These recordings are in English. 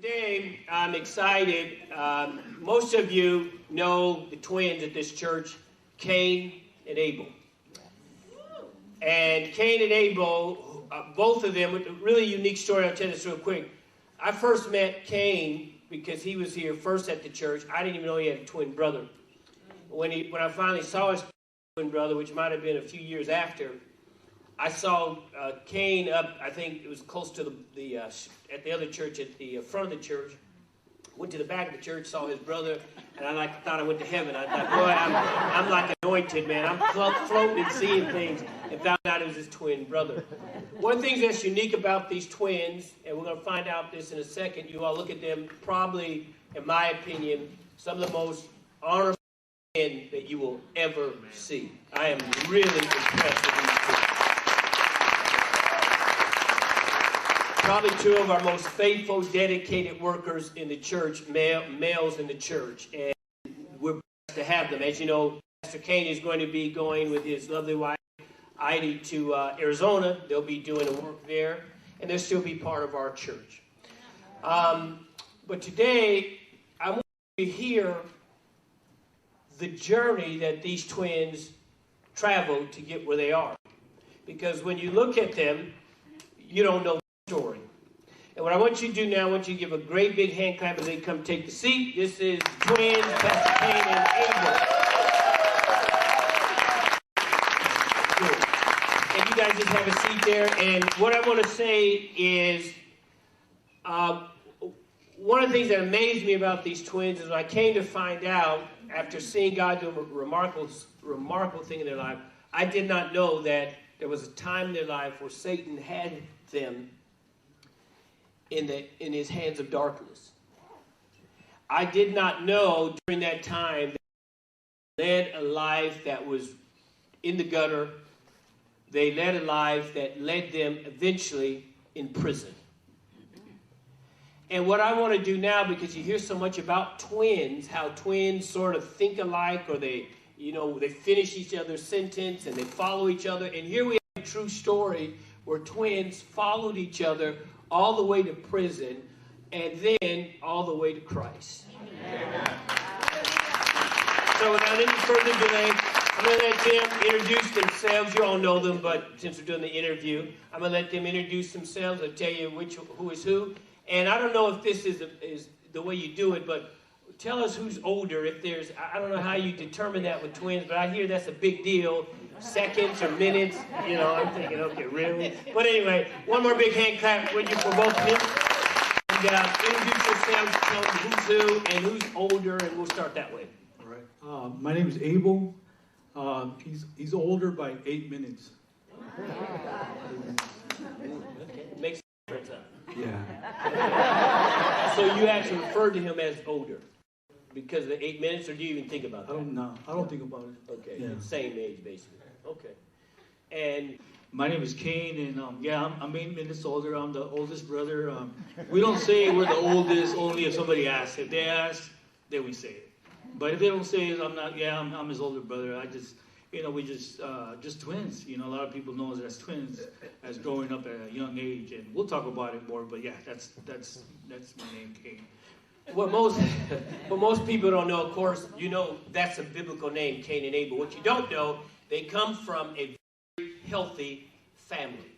Today, I'm excited. Most of you know the twins at this church, Cain and Abel. And Cain and Abel, both of them, a really unique story. I'll tell you this real quick. I first met Cain because he was here first at the church. I didn't even know he had a twin brother. When I finally saw his twin brother, which might have been a few years after, I saw Cain up, I think it was close to at the other church, at the front of the church. Went to the back of the church, saw his brother, and I thought I went to heaven. I thought, boy, I'm like anointed, man. I'm floating and seeing things, and found out it was his twin brother. One of the things that's unique about these twins, and we're going to find out this in a second, you all look at them, probably, in my opinion, some of the most honorable men that you will ever see. I am really impressed with these two. Probably two of our most faithful, dedicated workers in the church, males in the church. And we're blessed to have them. As you know, Pastor Cain is going to be going with his lovely wife, Heidi, to Arizona. They'll be doing a work there, and they'll still be part of our church. But today, I want you to hear the journey that these twins traveled to get where they are. Because when you look at them, you don't know story. And what I want you to do now, I want you to give a great big hand clap as they come take the seat. This is twins, Pastor Cain and Abel. Good. And you guys just have a seat there. And what I want to say is, one of the things that amazed me about these twins is when I came to find out, after seeing God do a remarkable thing in their life, I did not know that there was a time in their life where Satan had them in his hands of darkness. I did not know during that time that they led a life that was in the gutter. They led a life that led them eventually in prison. And what I want to do now, because you hear so much about twins, how twins sort of think alike, or they finish each other's sentence and they follow each other. And here we have a true story where twins followed each other all the way to prison, and then all the way to Christ. Amen. So without any further delay, I'm going to let them introduce themselves. You all know them, but since we're doing the interview, I'm going to let them introduce themselves. I'll tell you who is who. And I don't know if this is the way you do it, but tell us who's older. I don't know how you determine that with twins, but I hear that's a big deal. Seconds or minutes, I'm thinking, okay, really? But anyway, one more big hand clap with you for both of you. And introduce yourselves, tell them who's who and who's older, and we'll start that way. All right. My name is Abel. He's older by 8 minutes. Makes a difference, huh? Yeah. So you actually referred to him as older because of the 8 minutes, or do you even think about that? I don't know. I don't think about it. Okay, yeah. Same age, basically. Okay. And my name is Cain, and I'm 8 minutes older. I'm the oldest brother. We don't say we're the oldest only if somebody asks. If they ask, then we say it. But if they don't say it, I'm his older brother. I just, we just twins. A lot of people know us as twins, as growing up at a young age, and we'll talk about it more. But yeah, that's my name, Cain. What most people don't know, of course, that's a biblical name, Cain and Abel. What you don't know, they come from a very healthy family.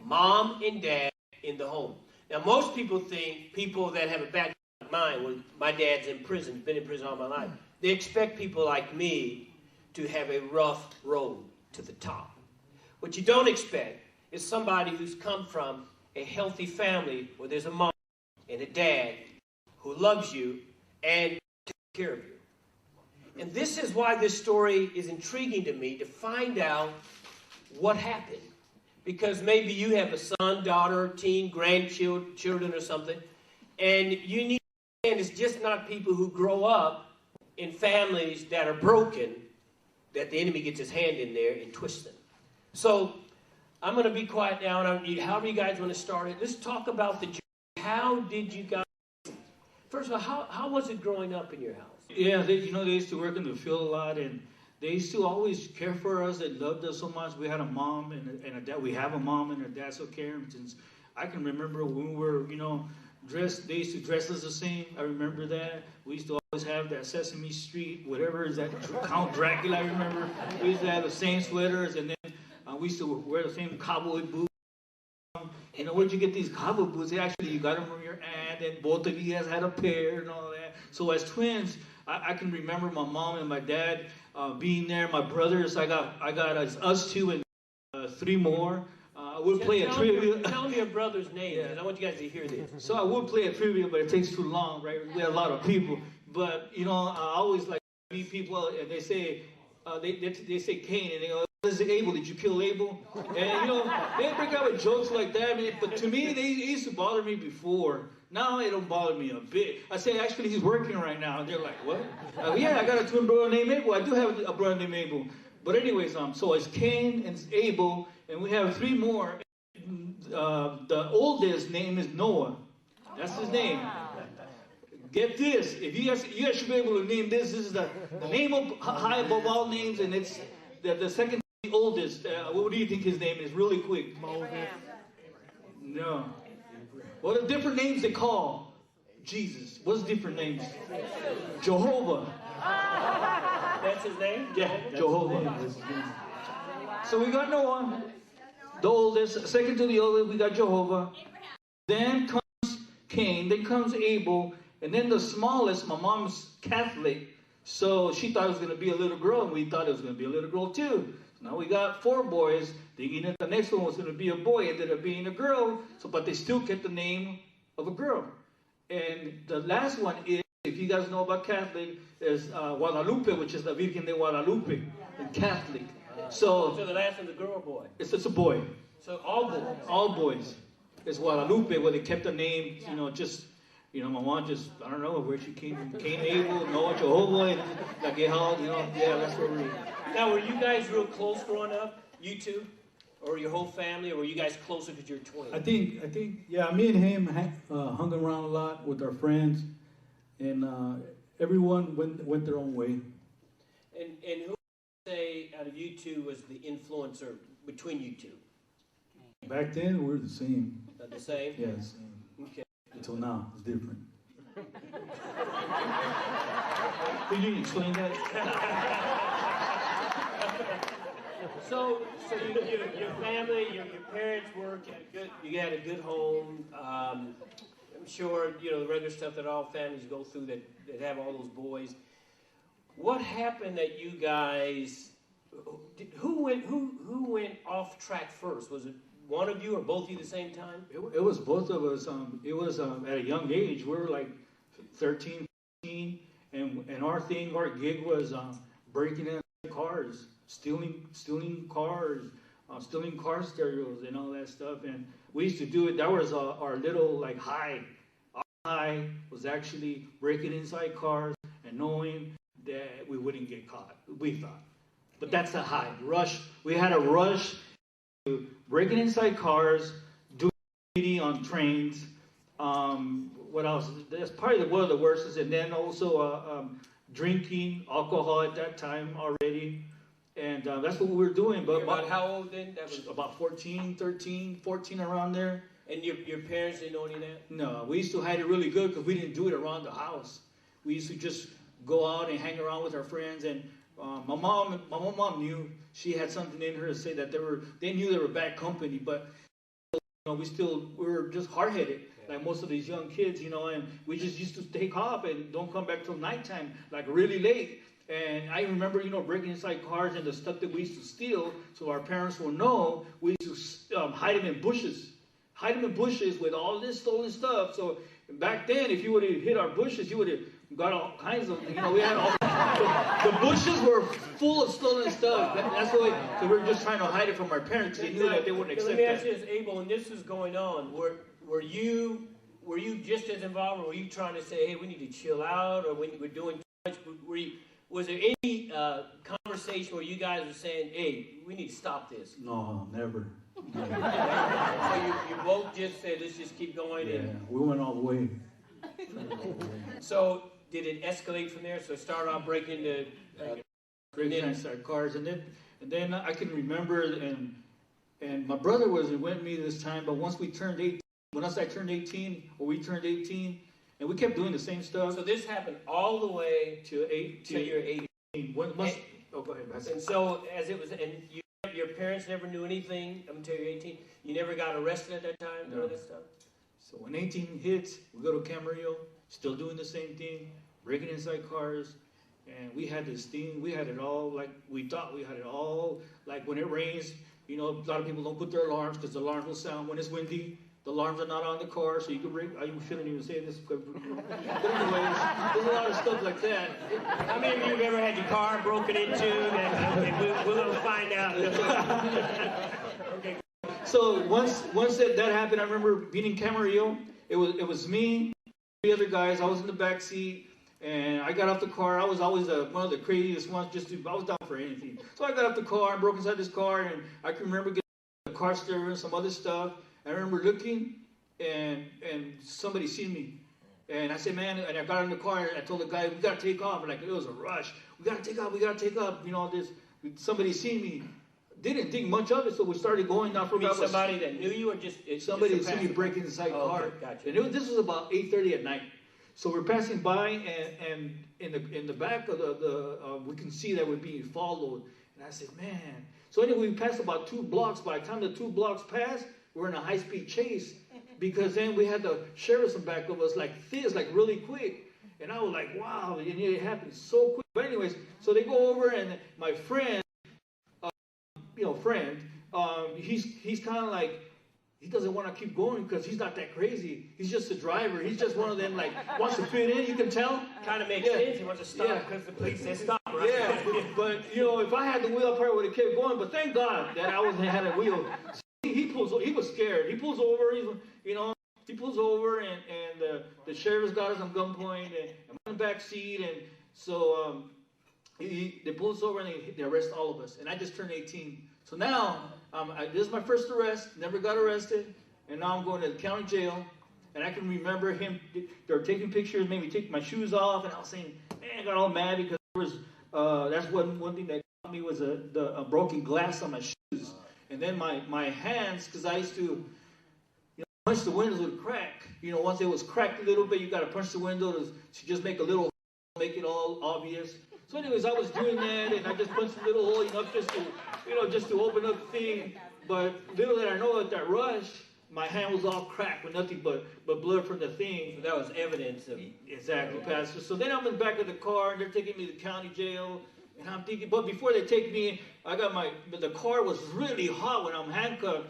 Mom and dad in the home. Now, most people think people that have a bad mind, well, my dad's in prison, been in prison all my life. They expect people like me to have a rough road to the top. What you don't expect is somebody who's come from a healthy family where there's a mom and a dad who loves you and takes care of you. And this is why this story is intriguing to me, to find out what happened. Because maybe you have a son, daughter, teen, grandchildren or something, and you need to understand it's just not people who grow up in families that are broken that the enemy gets his hand in there and twists them. So I'm going to be quiet now, and however you guys want to start it, let's talk about the journey. How did you guys... First of all, how was it growing up in your house? Yeah, they used to work in the field a lot, and they used to always care for us. They loved us so much. We had a mom and a dad. We have a mom and a dad, so care. Since I can remember when we were, They used to dress us the same. I remember that. We used to always have that Sesame Street, whatever is that, Count Dracula, I remember. We used to have the same sweaters, and then we used to wear the same cowboy boots. You know, where'd you get these cowboy boots? Actually, you got them from your aunt, and both of you guys had a pair and all that. So as twins, I can remember my mom and my dad being there. My brothers, I got us two and three more. We'll play a trivia. Tell me your brother's name, because I want you guys to hear this. So I would play a trivia, but it takes too long, right? We have a lot of people. But, you know, I always like meet people, and they say, they say Cain, and they go, "Is it Abel? Did you kill Abel?" And, you know, they break out with jokes like that. But to me, they used to bother me before. Now it don't bother me a bit. I say, actually, he's working right now. And they're like, "What?" Yeah, I got a twin brother named Abel. I do have a brother named Abel. But anyways, so it's Cain and it's Abel, and we have three more. The oldest name is Noah. That's his name. Get this. If you guys should be able to name this. This is the name of high above all names, and it's the second oldest. What do you think his name is? Really quick. Moses. No. What are different names they call Jesus? What's different names? Jehovah. That's his name? Yeah, Jehovah. So we got Noah, the oldest. Second to the oldest, we got Jehovah. Then comes Cain. Then comes Abel. And then the smallest, my mom's Catholic. So she thought it was going to be a little girl, and we thought it was going to be a little girl too. So now we got four boys, thinking that the next one was going to be a boy. It ended up being a girl. But they still kept the name of a girl. And the last one is, if you guys know about Catholic, is Guadalupe, which is the Virgen de Guadalupe in Catholic. So the last one's a girl or boy? It's a boy. So all boys? All boys. It's Guadalupe, where they kept the name, you know, just, you know, my mom just, I don't know where she came from. Cain, Abel, Noah, Jehovah, and like, you know, yeah, that's where we're. Now, were you guys real close growing up? You two? Or your whole family? Or were you guys closer because you're twins? I think, yeah, me and him hung around a lot with our friends. And everyone went their own way. And who would you say out of you two was the influencer between you two? Back then, we were the same. The same? Yeah, the same. Okay. Until now, it's different. Can you explain that? So your family, your parents work, you had a good home. I'm sure, you know, the regular stuff that all families go through that have all those boys. What happened that you guys, who went off track first? Was it one of you or both of you at the same time? It was both of us. It was at a young age. We were like 13, 14, and our gig was breaking in cars, stealing cars, stealing car stereos and all that stuff. And we used to do it. That was our little like high. Our high was actually breaking inside cars and knowing that we wouldn't get caught. We thought, but that's a high rush. We had a rush to breaking inside cars, doing graffiti on trains. What else? That's probably one of the worst. And then also drinking alcohol at that time already. And that's what we were doing. But about how old then? That was about 14, 13, 14, around there. And your parents didn't know any of that? No, we used to hide it really good because we didn't do it around the house. We used to just go out and hang around with our friends. And my mom knew she had something in her to say that they knew they were bad company, but you know, we were just hard-headed, like most of these young kids, you know, and we just used to take off and don't come back till nighttime, like really late. And I remember, you know, breaking inside cars and the stuff that we used to steal, so our parents will know. We used to hide them in bushes with all this stolen stuff. So back then, if you would have hit our bushes, you would have got all kinds of, you know, we had all, the bushes were full of stolen stuff. That's why, so we were just trying to hide it from our parents because they knew that they wouldn't accept that. Let me ask you this, Abel, and this is going on. Were you just as involved, or were you trying to say, hey, we need to chill out, or when we're doing too much? Was there any conversation where you guys were saying, hey, we need to stop this? No, never. So you both just said, let's just keep going? Yeah, we went all the way. So did it escalate from there? So it started off breaking inside cars, and then I can remember, and my brother wasn't with me this time, but once we turned 18, Once I turned 18, or we turned 18, and we kept doing the same stuff. So this happened all the way to your 18. Oh, go ahead. And so as it was, and your parents never knew anything until you're 18. You never got arrested at that time, none of that stuff. So when 18 hits, we go to Camarillo, still doing the same thing, breaking inside cars, and we had this thing. We had it all like we thought we had it all. Like when it rains, you know, a lot of people don't put their alarms because the alarms will sound when it's windy. The alarms are not on the car, so you can break. I shouldn't even say this. But anyways, there's a lot of stuff like that. How many of you have ever had your car broken into? And we're going to find out. Okay. So once that happened, I remember being in Camarillo. It was me, three other guys. I was in the back seat, and I got off the car. I was always one of the craziest ones. I was down for anything. So I got off the car and broke inside this car, and I can remember getting the car stereo and some other stuff. I remember looking, and somebody seen me. And I said, man, and I got in the car, and I told the guy, we got to take off. Like, it was a rush. We got to take off. You know, somebody seen me. Didn't think much of it, so we started going down for about... Somebody that knew you, or just... Somebody that seen me breaking inside the car. Okay, gotcha. And this was about 8:30 at night. So we're passing by, and in the back of we can see that we're being followed. And I said, man. So anyway, we passed about 2 blocks. By the time the 2 blocks passed, we're in a high-speed chase, because then we had the sheriffs in back of us like this, like really quick. And I was like, wow, and it happened so quick. But anyways, so they go over, and my friend, he's kind of like, he doesn't want to keep going because he's not that crazy. He's just a driver. He's just one of them, like, wants to fit in, you can tell. Kind of makes sense. He wants to stop because the police said stop, right? Yeah, but, if I had the wheel, I probably would have kept going. But thank God that I had a wheel. He was scared. He pulls over, he pulls over, and the sheriff's got us on gunpoint, and I'm in the back seat, and so they pull us over, and they arrest all of us. And I just turned 18. So now, this is my first arrest, never got arrested, and now I'm going to the county jail, and I can remember him, they were taking pictures, made me take my shoes off, and I was saying, man, I got all mad because there was, that's one thing that got me was a broken glass on my shoes. And then my hands, because I used to punch the windows with a crack. Once it was cracked a little bit, you got to punch the window to just make a little, make it all obvious. So anyways, I was doing that, and I just punched a little hole enough just to open up the thing. But little did I know, at that rush, my hand was all cracked with nothing but blood from the thing. So that was evidence of... Exactly, Pastor. So then I'm in the back of the car, and they're taking me to the county jail. And I'm thinking, but before they take me, the car was really hot when I'm handcuffed.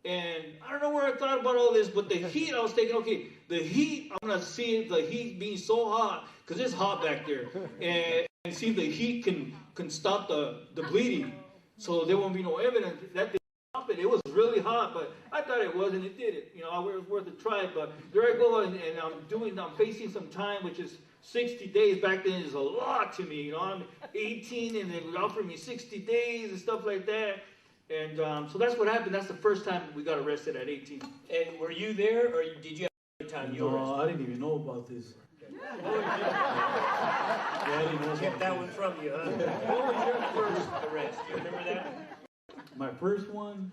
And I don't know where I thought about all this, but the heat, I was thinking, okay, the heat, I'm going to see the heat being so hot, because it's hot back there. And see if the heat can stop the bleeding. So there won't be no evidence. That didn't stop it. It was really hot, but I thought it was, and it did it. It was worth a try. But there I go, and I'm facing some time, which is 60 days. Back then is a lot to me. I'm 18, and they offered me 60 days and stuff like that. And so that's what happened. That's the first time we got arrested at 18. And were you there, or did you have a time you were arrested? No, I didn't even know about this. I didn't know. Kept that one from you, huh? What was your first arrest? Do you remember that? My first one?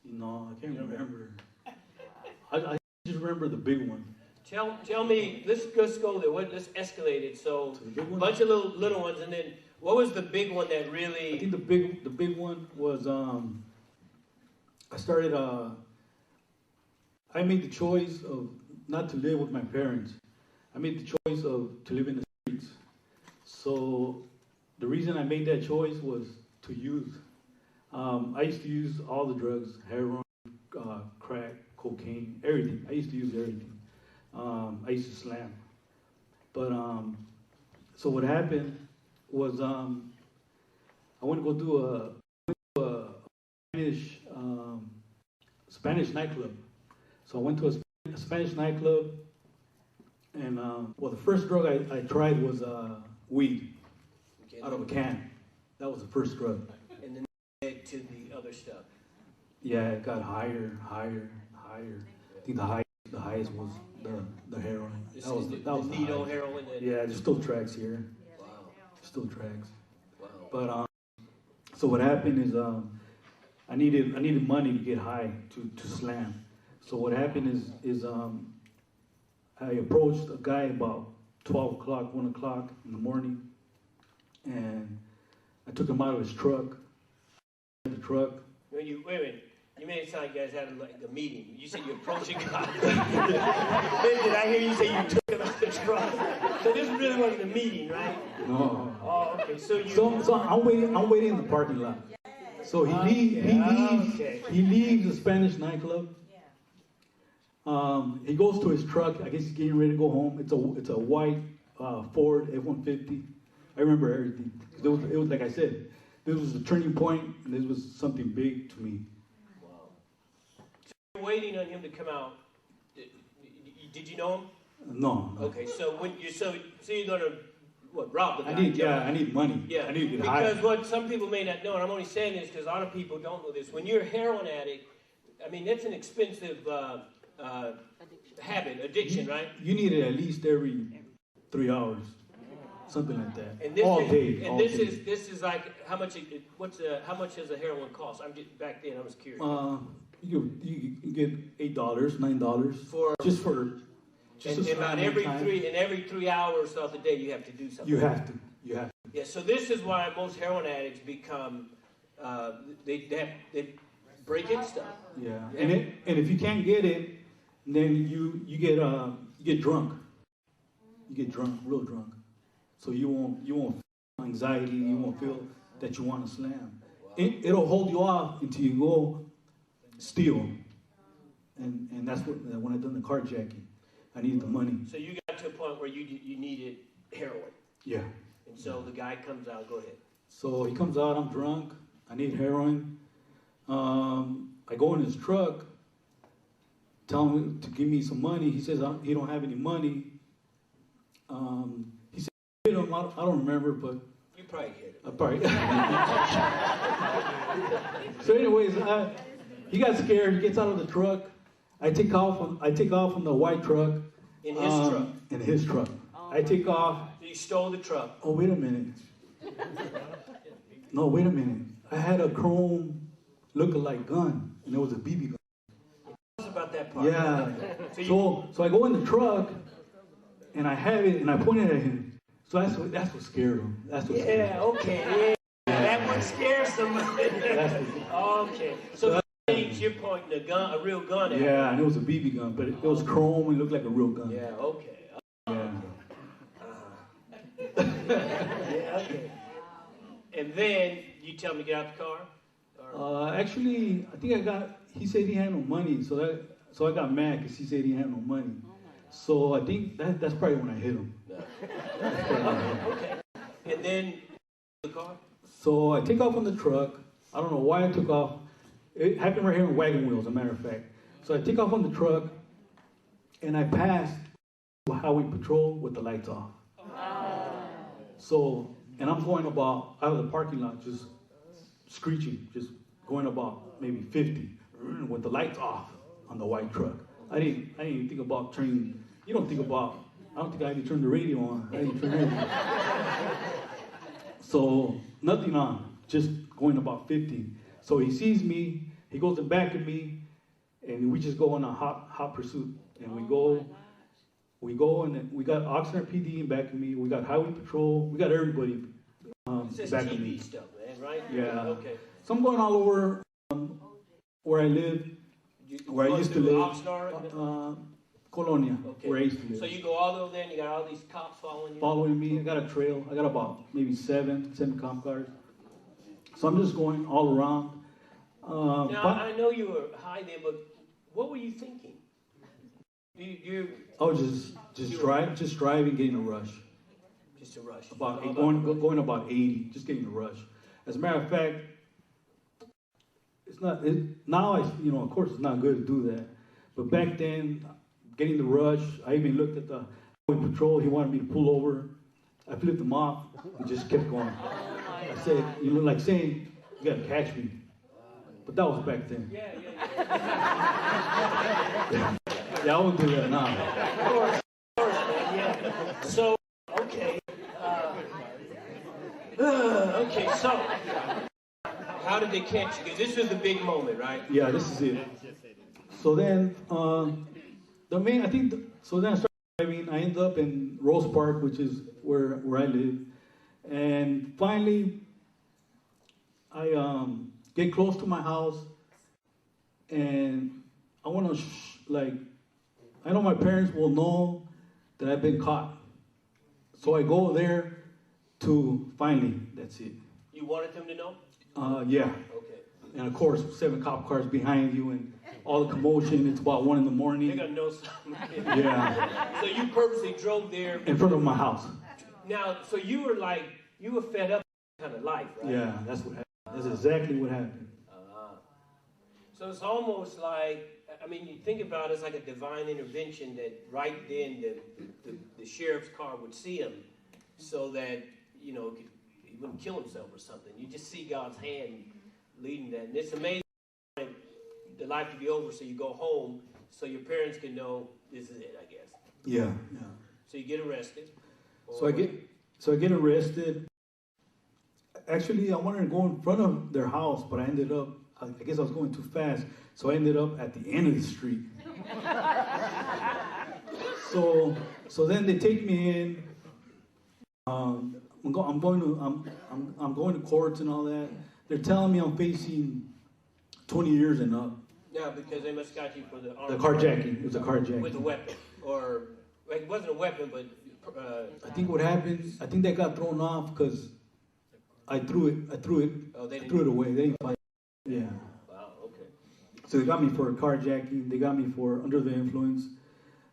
No, I can't remember. I just remember the big one. Tell me, let's go there. Let's escalate it. So a bunch of little ones, and then what was the big one that really... I think the big one was, I started, I made the choice of not to live with my parents. I made the choice to live in the streets. So the reason I made that choice was to use. I used to use all the drugs, heroin, crack, cocaine, everything. I used to use everything. I used to slam. But, so what happened was, I went to go do a Spanish nightclub. So I went to a Spanish nightclub, and, the first drug I tried was weed out of a can. That was the first drug. And then led to the other stuff. Yeah, it got higher. I think the highest was the heroin. That was the needle heroin. Yeah, there's still tracks here. Wow. Still tracks. Wow. But so what happened is I needed money to get high to slam. So what happened is I approached a guy about 12 o'clock, 1 o'clock in the morning, and I took him out of his truck. The truck. Wait a minute. You made it sound like you guys had like a meeting. You said you approached a guy. Then did I hear you say you took him out of the truck? So this really wasn't a meeting, right? No. Oh, okay. So I'm waiting in the parking lot. So he leaves the Spanish nightclub. He goes to his truck. I guess he's getting ready to go home. It's a white Ford F-150. I remember everything. It was like I said, this was a turning point, and this was something big to me. Wow. So you're waiting on him to come out. Did you know him? No. Okay. So you're gonna rob the guy? I need money. Yeah. I need to get high. Because what some people may not know, and I'm only saying this because a lot of people don't know this. When you're a heroin addict, I mean that's an expensive addiction, right? You need it at least every 3 hours, something like that. And this all is, day. And this is like how much? How much does a heroin cost? Back then I was curious. You get $8, $9 for about every 3 hours throughout the day you have to do something. You have to. Yeah. So this is why most heroin addicts become they break in stuff. Yeah. And if you can't get it, then you get drunk. You get drunk, real drunk. So you won't feel anxiety. You won't feel that you want to slam. Wow. It'll hold you off until you go steal. And that's when I done the carjacking. I needed the money. So you got to a point where you needed heroin. Yeah. And so the guy comes out. Go ahead. So he comes out. I'm drunk. I need heroin. I go in his truck. Tell him to give me some money. He says he don't have any money. He said, hit him. I don't remember, but you probably hit him. I probably. So, anyways, he got scared. He gets out of the truck. I take off on the white truck. In his truck. In his truck. I take off. So you stole the truck. Oh, wait a minute. No, wait a minute. I had a chrome look-alike gun, and it was a BB gun. Tell us about that part. Yeah. So I go in the truck, and I have it, and I point it at him. So that's what scared him. That's what scared him. Okay. Yeah. That would scare somebody. Okay. So you're pointing a real gun at him. Yeah, and it was a BB gun, but it was chrome and it looked like a real gun. Yeah, okay. Yeah. Yeah, okay. And then you tell me to get out the car? Actually, I think he said he had no money, so I got mad because he said he had no money. So I think that's probably when I hit him. Okay. And then the car? So I take off on the truck. I don't know why I took off. It happened right here in Wagon Wheel, as a matter of fact. So I take off on the truck, and I pass the highway patrol with the lights off. So, and I'm going about out of the parking lot, just screeching, just going about maybe 50 with the lights off on the white truck. I didn't even think about turning. I don't think I even turned the radio on. I didn't turn the radio. So nothing on, just going about 50. So he sees me, he goes in back of me, and we just go on a hot pursuit. And we go, and then we got Oxnard PD in back of me, we got Highway Patrol, we got everybody back of me. Stuff, man, right? Yeah. Okay. So I'm going all over where I live, where I used to live. Oxnard? Colonia, Okay. where I used to live. So you go all over there and you got all these cops following you? Following me, I got a trail. I got about maybe seven cop cars. So I'm just going all around. Now, I know you were high there, but what were you thinking? I was just driving, getting a rush. Just a rush. Going about 80, just getting a rush. As a matter of fact, now of course it's not good to do that. But back then, getting the rush, I even looked at the highway patrol. He wanted me to pull over. I flipped him off and just kept going. I said, like saying, you gotta catch me. But that was back then. Yeah. Yeah, I won't do that now. Of course, man, yeah. So, okay. Okay, how did they catch you? 'Cause this was the big moment, right? Yeah, this is it. So then, so then I started driving. I ended up in Rose Park, which is where I live. And finally, I get close to my house, and I want to, I know my parents will know that I've been caught. So I go there to finally, that's it. You wanted them to know? Yeah. Okay. And of course, 7 cop cars behind you and all the commotion. It's about 1 in the morning. They're going to know something. Yeah. So you purposely drove there. In front of my house. Now, so you were fed up with that kind of life, right? Yeah, that's what happened. That's exactly what happened. So it's almost like, I mean, you think about it, it's like a divine intervention that right then the sheriff's car would see him so that, he wouldn't kill himself or something. You just see God's hand leading that. And it's amazing the life to be over, so you go home so your parents can know this is it, I guess. Yeah. So you get arrested. So I get arrested. Actually, I wanted to go in front of their house, but I ended up, I guess I was going too fast, so I ended up at the end of the street. So then they take me in. I'm going to courts and all that. They're telling me I'm facing 20 years and up. Yeah, because they must got you for the armed carjacking. It was a carjacking. with a weapon, or it wasn't a weapon, but I think what happened, I think they got thrown off because I threw it oh, they away. They didn't fight. Yeah. Wow. Okay. So they got me for carjacking. They got me for under the influence.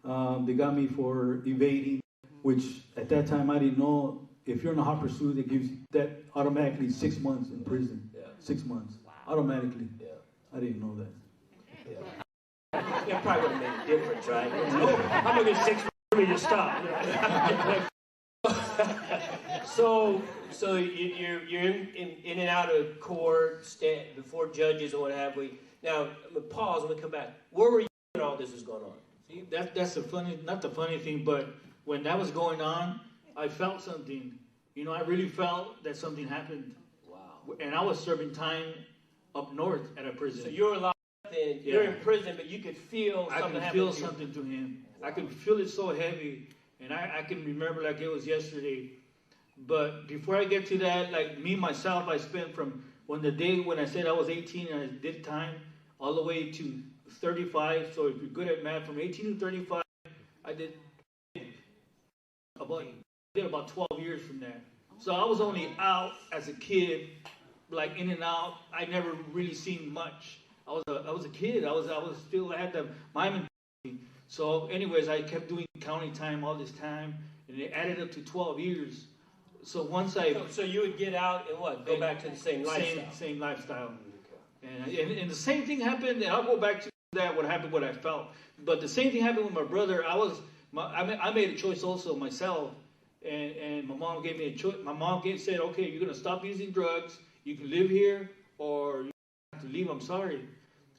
They got me for evading, which at that time I didn't know. If you're in a hot pursuit, it gives you that automatically 6 months in prison. Yeah. 6 months. Wow. Automatically. Yeah. I didn't know that. Yeah. It probably would have made a difference, right? Oh, I'm going to get 6 months for me to stop. So you're in and out of court, before judges and what have we. Now, I'm going to pause. I'm going to come back. Where were you when all this was going on? See, that's the funny, not the funny thing, but when that was going on, I felt something. I really felt that something happened. Wow. And I was serving time up north at a prison. So you're alive and you're in prison, but you could feel something happening. I could feel something to him. Wow. I could feel it so heavy. And I can remember like it was yesterday. But before I get to that, like me, myself, I spent from when I said I was 18 and I did time all the way to 35. So if you're good at math, from 18 to 35, I did about 12 years from there. So I was only out as a kid, like in and out. I never really seen much. I was a kid. I had the mime. So anyways, I kept doing county time all this time, and it added up to 12 years. So once So you would get out and what? Go back to the same lifestyle? Same lifestyle. Okay. And the same thing happened, and I'll go back to that, what happened, what I felt. But the same thing happened with my brother. I made a choice also myself, and my mom gave me a choice. My mom said, okay, you're going to stop using drugs. You can live here, or you have to leave. I'm sorry.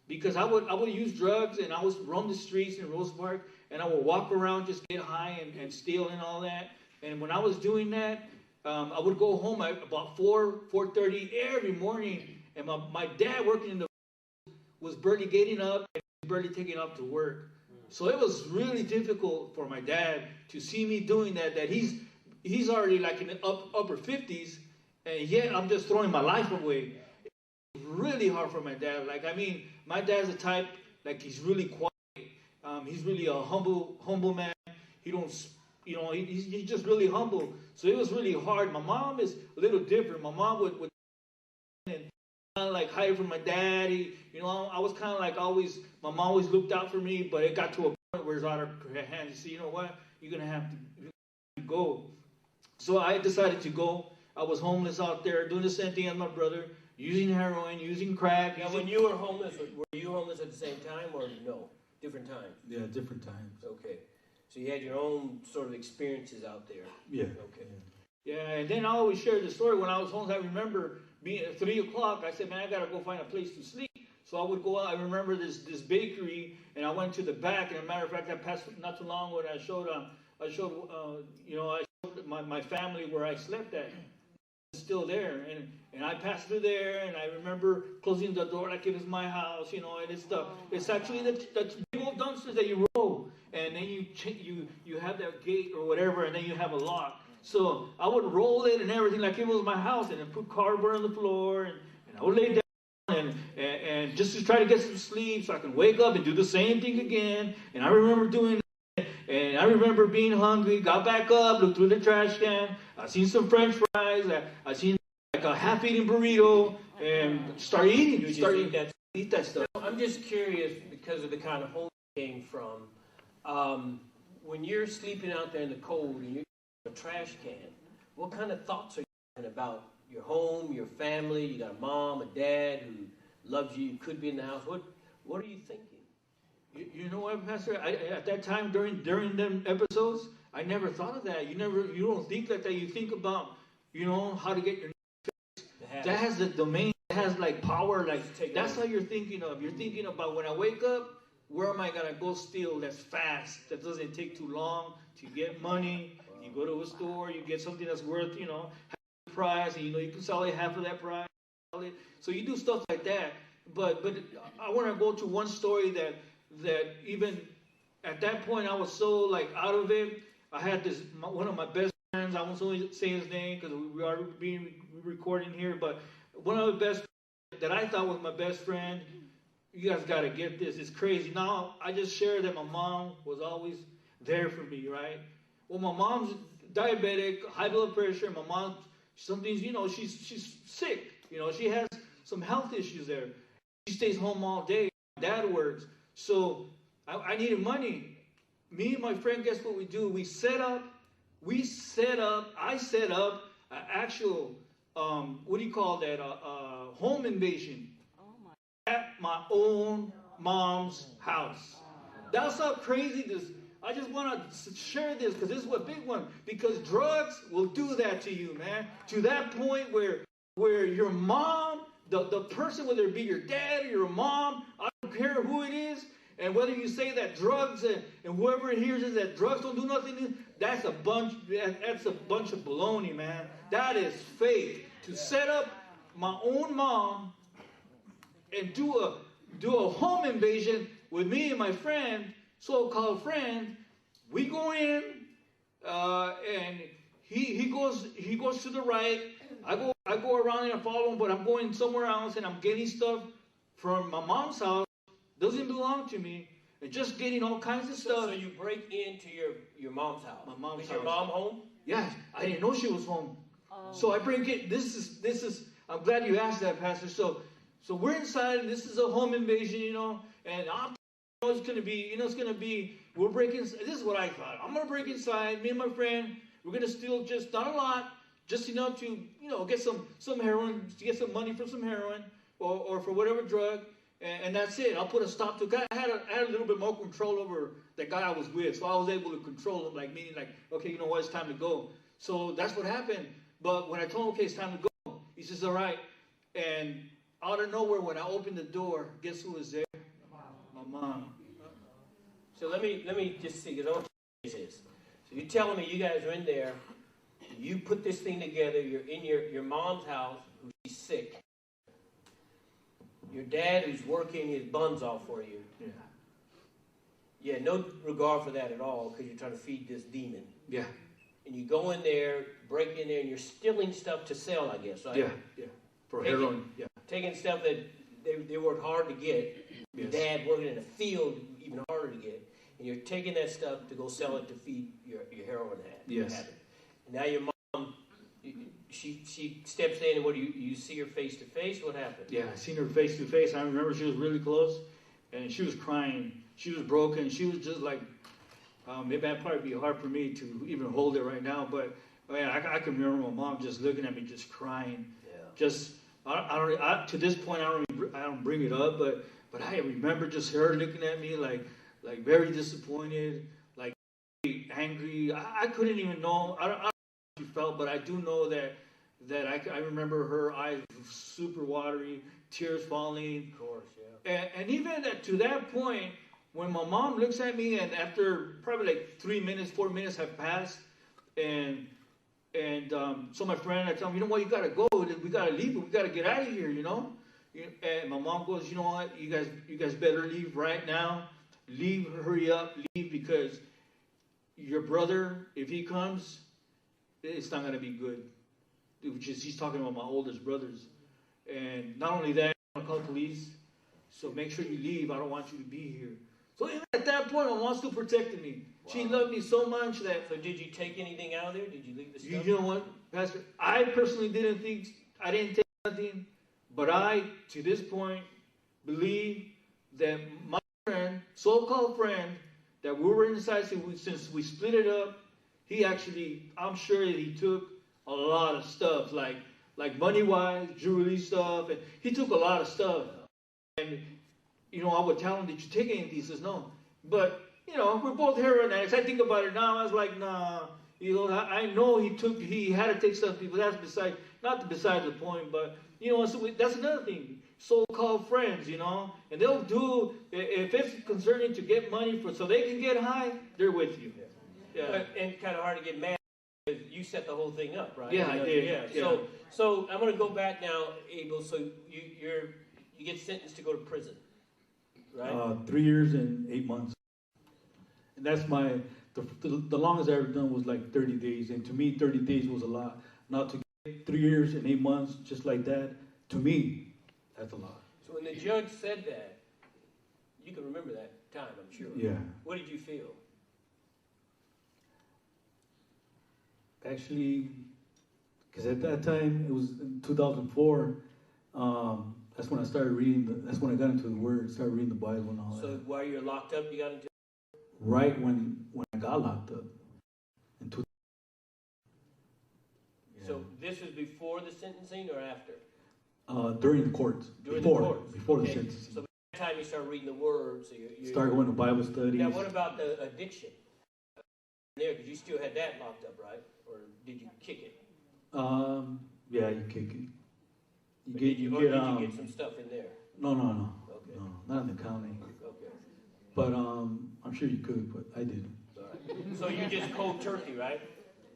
Because I would use drugs, and I would roam the streets in Rose Park, and I would walk around, just get high and steal and all that. And when I was doing that, I would go home at about 4:30 every morning, and my dad working in the was barely getting up and barely taking up to work. So it was really difficult for my dad to see me doing that he's already like in the upper 50s, and yet I'm just throwing my life away. It's really hard for my dad. My dad's the type, he's really quiet. He's really a humble man. He don't, he's just really humble. So it was really hard. My mom is a little different. My mom would and kind of hide from my daddy. I was kind of always, my mom always looked out for me, but it got to a point where it's out of her hands. You see, you know what? You're going to have to go. So I decided to go. I was homeless out there, doing the same thing as my brother, using heroin, using crack. Now, when you were homeless, were you homeless at the same time or no? Different times? Yeah, different times. Okay. So you had your own sort of experiences out there. Yeah. Okay. Yeah, and then I always share the story. When I was homeless, I remember being at 3 o'clock. I said, man, I got to go find a place to sleep. So I would go out. I remember this bakery, and I went to the back. And as a matter of fact, I passed not too long when I showed my family where I slept at. still there, and I passed through there, and I remember closing the door like it was my house, and it's actually the big old dumpsters that you roll, and then you have that gate or whatever, and then you have a lock. So I would roll it and everything like it was my house, and then put cardboard on the floor, and I would lay down and just to try to get some sleep so I can wake up and do the same thing again. And I remember doing that, and I remember being hungry, got back up, looked through the trash can, I seen some French fries, I seen like a half-eaten burrito, and start eating. Eat that stuff. I'm just curious because of the kind of home you came from. When you're sleeping out there in the cold and you're in a trash can, what kind of thoughts are you having about your home, your family? You got a mom, a dad who loves you, could be in the house. What are you thinking? You know what, Pastor? At that time during them episodes, I never thought of that. You don't think like that. You think about, how to get your that has the domain, that has like power, like that's how you're thinking of. You're thinking about when I wake up, where am I gonna go steal that's fast, that doesn't take too long to get money. You go to a store, you get something that's worth, half the price, and you can sell it half of that price. So you do stuff like that. But I want to go to one story that even at that point I was so like out of it. I had one of my best friends. I won't say his name because we are being recording here. But one of the best friends that I thought was my best friend. You guys got to get this. It's crazy. Now I just shared that my mom was always there for me, right? Well, my mom's diabetic, high blood pressure. My mom, something's, she's sick. She has some health issues there. She stays home all day. My dad works. So I needed money. Me and my friend, guess what we do? I set up an actual, what do you call that? Home invasion at my own mom's house. That's how crazy this. I just want to share this because this is a big one. Because drugs will do that to you, man. To that point where your mom, the person, whether it be your dad or your mom, I don't care who it is, and whether you say that drugs and whoever hears it that drugs don't do nothing, that's a bunch of baloney, man. That is fake. To set up my own mom and do a home invasion with me and my friend, so-called friend, we go in, and he goes to the right. I go around and I follow him, but I'm going somewhere else, and I'm getting stuff from my mom's house. Doesn't belong to me, and just getting all kinds of stuff. So you break into your mom's house. My mom's house. Is your mom home? Yeah, I didn't know she was home. So I break it. This is. I'm glad you asked that, Pastor. So we're inside, and this is a home invasion, and it's gonna be. We're breaking. This is what I thought. I'm gonna break inside. Me and my friend. We're gonna steal just not a lot, just enough to get some heroin, to get some money for some heroin or for whatever drug. And that's it. I'll put a stop to it. I had a little bit more control over the guy I was with, so I was able to control him, meaning okay, you know what, it's time to go. So that's what happened. But when I told him, okay, it's time to go, he says, all right. And out of nowhere, when I opened the door, guess who was there? My mom. So let me just see, because I want to say this. So you're telling me you guys are in there, you put this thing together, you're in your mom's house, who's sick. Your dad who's working his buns off for you. Yeah. Yeah, no regard for that at all because you're trying to feed this demon. Yeah. And you go in there, break in there, and you're stealing stuff to sell, I guess, right? Yeah. For heroin. Yeah. Taking stuff that they worked hard to get. Your dad working in a field, even harder to get. And you're taking that stuff to go sell it to feed your heroin habit. And now your mom, she steps in, and what do you see her face to face? What happened? Yeah, I seen her face to face. I remember she was really close, and she was crying. She was broken. She was just like, maybe that'd probably be hard for me to even hold it right now, but man, I can remember my mom just looking at me, just crying. Yeah. Just to this point, I don't bring it up, but I remember just her looking at me like very disappointed, like angry. I couldn't even know. I don't know how she felt, but I do know that I remember her eyes super watery, tears falling. Of course, yeah. And even to that point, when my mom looks at me, and after probably like 4 minutes have passed, and And so my friend, I tell him, you know what, you got to go. We got to leave. We got to get out of here, you know. And my mom goes, you know what, you guys better leave right now. Leave, hurry up, leave, because your brother, if he comes, it's not going to be good. He's talking about my oldest brothers. And not only that, I'm going to call the police. So make sure you leave. I don't want you to be here. So even at that point, my mom still protected me. Wow. She loved me so much that... So did you take anything out of there? Did you leave the stuff? You know what, Pastor? I personally didn't take nothing. But I, to this point, believe that my friend, so-called friend, that we were inside since we split it up, he actually, I'm sure that he took a lot of stuff, like money-wise, jewelry stuff, and he took a lot of stuff. And, you know, I would tell him, did you take anything? He says, no. But, you know, we're both heroin addicts. I think about it now, I was like, nah. You know, I know he had to take stuff, but that's beside the point, but, you know, so that's another thing. So-called friends, you know, and they'll do, if it's concerning to get money so they can get high, they're with you. Yeah. And kind of hard to get mad because you set the whole thing up, right? Yeah, I did. Yeah. So I'm going to go back now, Abel. So you get sentenced to go to prison, right? 3 years and 8 months. And that's the longest I ever done was like 30 days. And to me, 30 days was a lot. Now to get 3 years and 8 months just like that, to me, that's a lot. So when the judge said that, you can remember that time, I'm sure. Yeah. What did you feel? Actually, because at that time, it was in 2004, that's when I started reading, that's when I got into the Word, started reading the Bible and all that. So while you were locked up, you got into... Right when I got locked up. In 2000. Yeah. So this was before the sentencing or after? During the courts. Before the sentencing. So by that time you started reading the Word, so you started going to Bible studies. Now what about the addiction? There, because you still had that locked up, right? Or did you kick it? Yeah, you kick it. Did you get some stuff in there? No. Okay. No, not in the county. Okay. But I'm sure you could, but I didn't. All right. So you just cold turkey, right?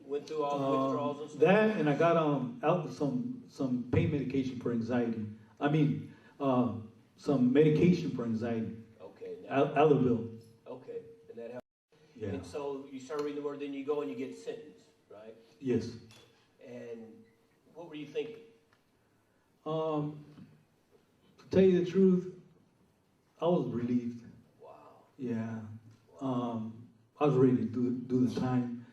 Went through all the withdrawals and stuff? That, and I got out some pain medication for anxiety. I mean, some medication for anxiety. Okay. Advil. Okay, and that helped. Yeah. And so you start reading the Word, then you go and you get sentenced, right? Yes. And what were you thinking? To tell you the truth, I was relieved. Wow. Yeah. I was ready to do the time.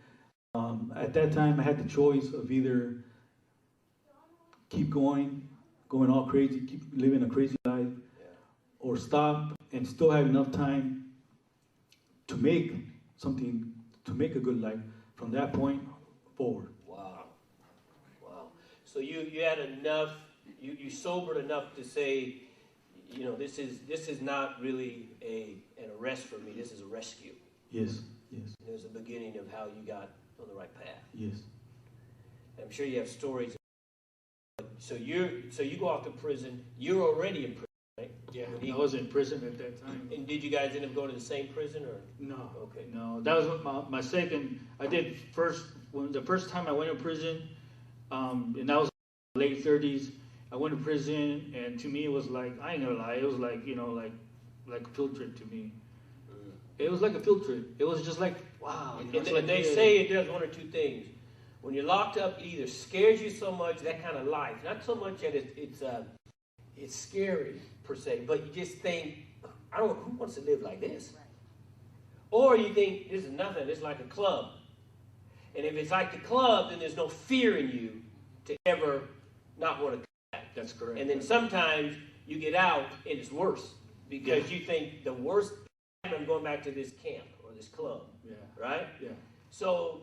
At that time, I had the choice of either keep going all crazy, keep living a crazy life, or stop and still have enough time to make a good life from that point forward. Wow. So you had enough, you sobered enough to say, you know, this is not really an arrest for me, this is a rescue. Yes. It was the beginning of how you got on the right path. Yes. I'm sure you have stories. So you go off to prison. You're already in prison, right? Yeah, I was in prison at that time. And did you guys end up going to the same prison, or? No. Okay. No, that was my second. I did the first time I went to prison, and that was late 30s. I went to prison, and to me it was like, I ain't gonna lie, it was like, you know, like a field trip to me. It was like a field trip. It was just like, wow. And they say it does one or two things. When you're locked up, it either scares you so much, that kind of life. Not so much that it's scary, per se, but you just think, who wants to live like this? Or you think, this is nothing, it's like a club. And if it's like the club, then there's no fear in you to ever not want to come back. That's correct. And then sometimes you get out and it's worse because you think the worst, I'm going back to this camp or this club. Yeah. Right? Yeah. So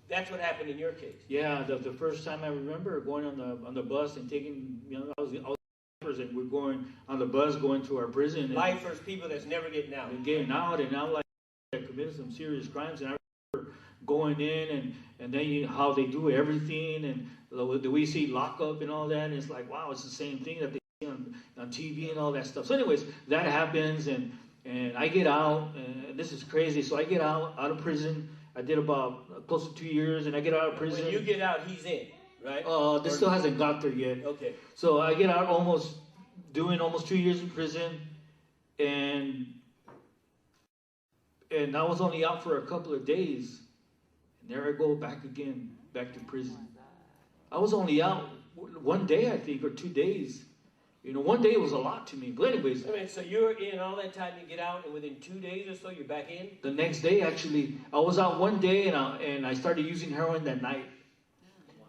that's what happened in your case. Yeah, the first time I remember going on the bus and taking, you know, I was and we're going on the bus going to our prison. Lifers, people that's never getting out. And getting out, and I'm like, I committed some serious crimes, and I remember going in and then how they do everything, and we see lockup and all that, and it's like, wow, it's the same thing that they see on TV and all that stuff. So anyways, that happens, and I get out, and this is crazy. So I get out of prison. I did about close to 2 years, and I get out of prison. When you get out, he's in, right? This still hasn't got there yet. Okay. So I get out doing almost 2 years in prison, and I was only out for a couple of days, and there I go back again, back to prison. I was only out 1 day, I think, or 2 days. 1 day was a lot to me. But anyways. I mean, so you're in all that time, you get out, and within 2 days or so, you're back in? The next day, actually. I was out 1 day, and I started using heroin that night.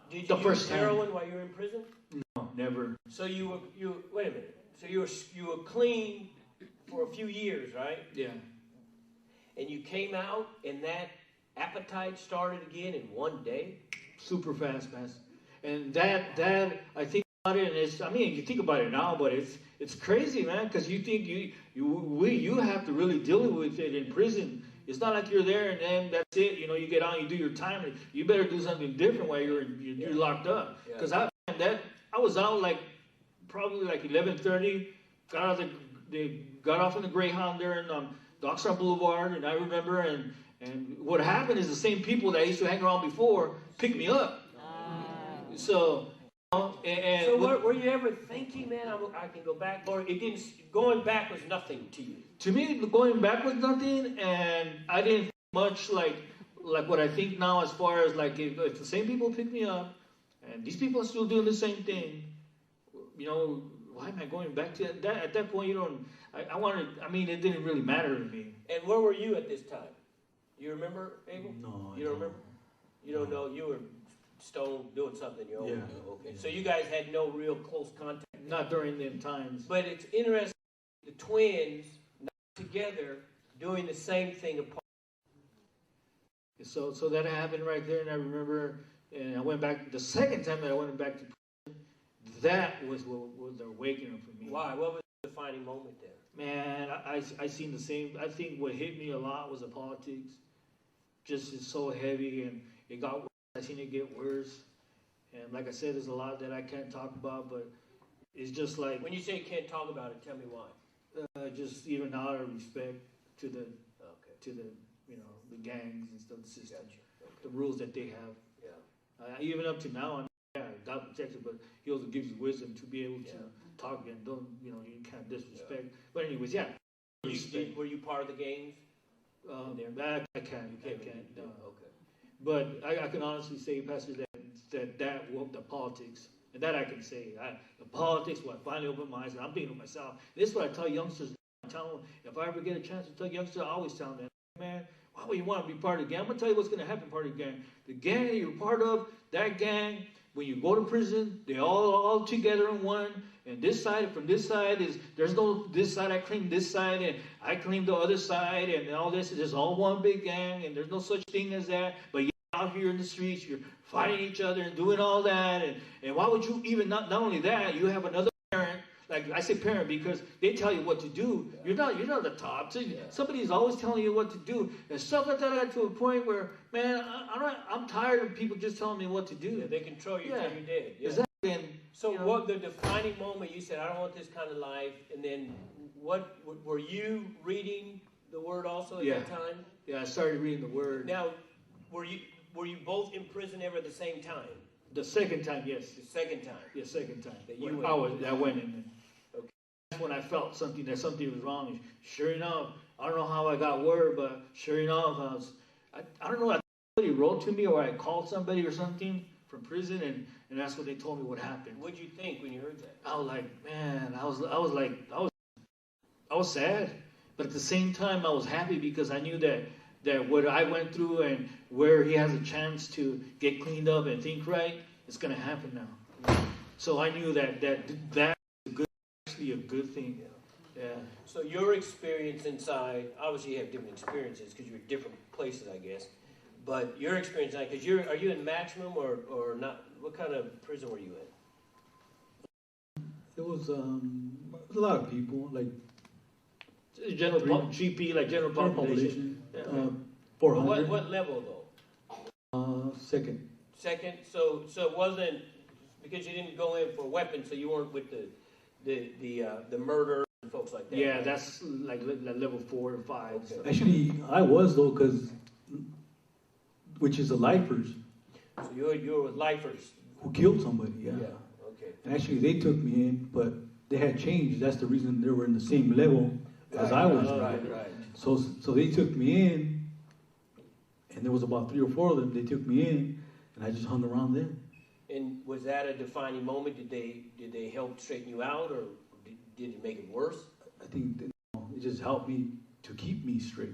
Did you use heroin while you were in prison? No, never. So wait a minute. So you were clean for a few years, right? Yeah. And you came out, and that appetite started again in 1 day? Super fast, man. And that I think about it, and you think about it now, but it's crazy, man, because you think you have to really deal with it in prison. It's not like you're there and then that's it. You get out, you do your time. You better do something different while you're locked up. Because I was out probably 11:30. Got off in the Greyhound there in the Oxnard Boulevard, and I remember and what happened is the same people that I used to hang around before picked me up. So were you ever thinking, man, I can go back, or it didn't? Going back was nothing to you? To me, going back was nothing, and I didn't think much like what I think now, as far as if the same people pick me up, and these people are still doing the same thing, why am I going back to that? At that point, it didn't really matter to me. And where were you at this time? You remember, Abel? No. You don't remember? You don't know? You were stoned doing something your own. Yeah. Okay. So you guys had no real close contact. Not during them times. But it's interesting, the twins not together doing the same thing apart. So that happened right there, and I remember, and I went back the second time that I went back to prison. That was what was the awakening for me. Why? What was the defining moment there? Man, I seen the same. I think what hit me a lot was the politics. Just it's so heavy, and it got worse. I seen it get worse. And like I said, there's a lot that I can't talk about, but it's just like... When you say you can't talk about it, tell me why. Just even out of respect to the the gangs and stuff, the system, the rules that they have. Yeah. Even up to now, God protects it, but He also gives you wisdom to be able to talk and don't, you can't disrespect. Yeah. But anyways, Were you part of the gangs? I can't. No. Okay. But I can honestly say, Pastor, that woke the politics. And that I can say. The politics, finally opened my eyes. And I'm thinking to myself, this is what I tell youngsters. I tell them, if I ever get a chance to tell youngsters, I always tell them, man, why would you want to be part of the gang? I'm going to tell you what's going to happen part of the gang. The gang that you're part of, that gang, when you go to prison, they're all together in one. And this side, from this side, there's no, this side, I claim this side, and I claim the other side, and all this is all one big gang, and there's no such thing as that. But out here in the streets, you're fighting each other and doing all that, and why would you even, not only that, you have another parent, like I say parent because they tell you what to do. You're not the top. So somebody's always telling you what to do. And stuff like that got to a point where, man, I'm tired of people just telling me what to do. Yeah, they control you till you're dead. Yeah. Exactly. And, so what the defining moment, you said, I don't want this kind of life, and then what, were you reading the Word also at that time? Yeah, I started reading the Word. Now, were you both in prison ever at the same time? The second time, yes. The second time? Yeah, second time. That you I went in there. Okay. That's when I felt something was wrong. Sure enough, I don't know how I got word, but sure enough, I don't know, somebody wrote to me or I called somebody or something from prison, and that's what they told me what happened. What'd you think when you heard that? I was like, man, I was sad, but at the same time, I was happy because I knew that what I went through and where he has a chance to get cleaned up and think right, it's going to happen now. So I knew that's actually a good thing. Yeah. So your experience inside, obviously you have different experiences because you're at different places, I guess. But your experience inside, because are you in maximum or not? What kind of prison were you in? It was a lot of people, like general GP, like general population. 400. What level though? Second. Second. So it wasn't because you didn't go in for weapons, so you weren't with the murder and folks like that. Yeah, right? that's like level 4 and 5. Okay. So. Actually, I was though, because which is the lifers So you're with lifers. who killed somebody. Yeah. Okay. And actually, they took me in, but they had changed. That's the reason they were in the same level as I was. Right. So they took me in, and there was about 3 or 4 of them. They took me in, and I just hung around them. And was that a defining moment? Did they help straighten you out, or did it make it worse? I think that, it just helped me to keep me straight.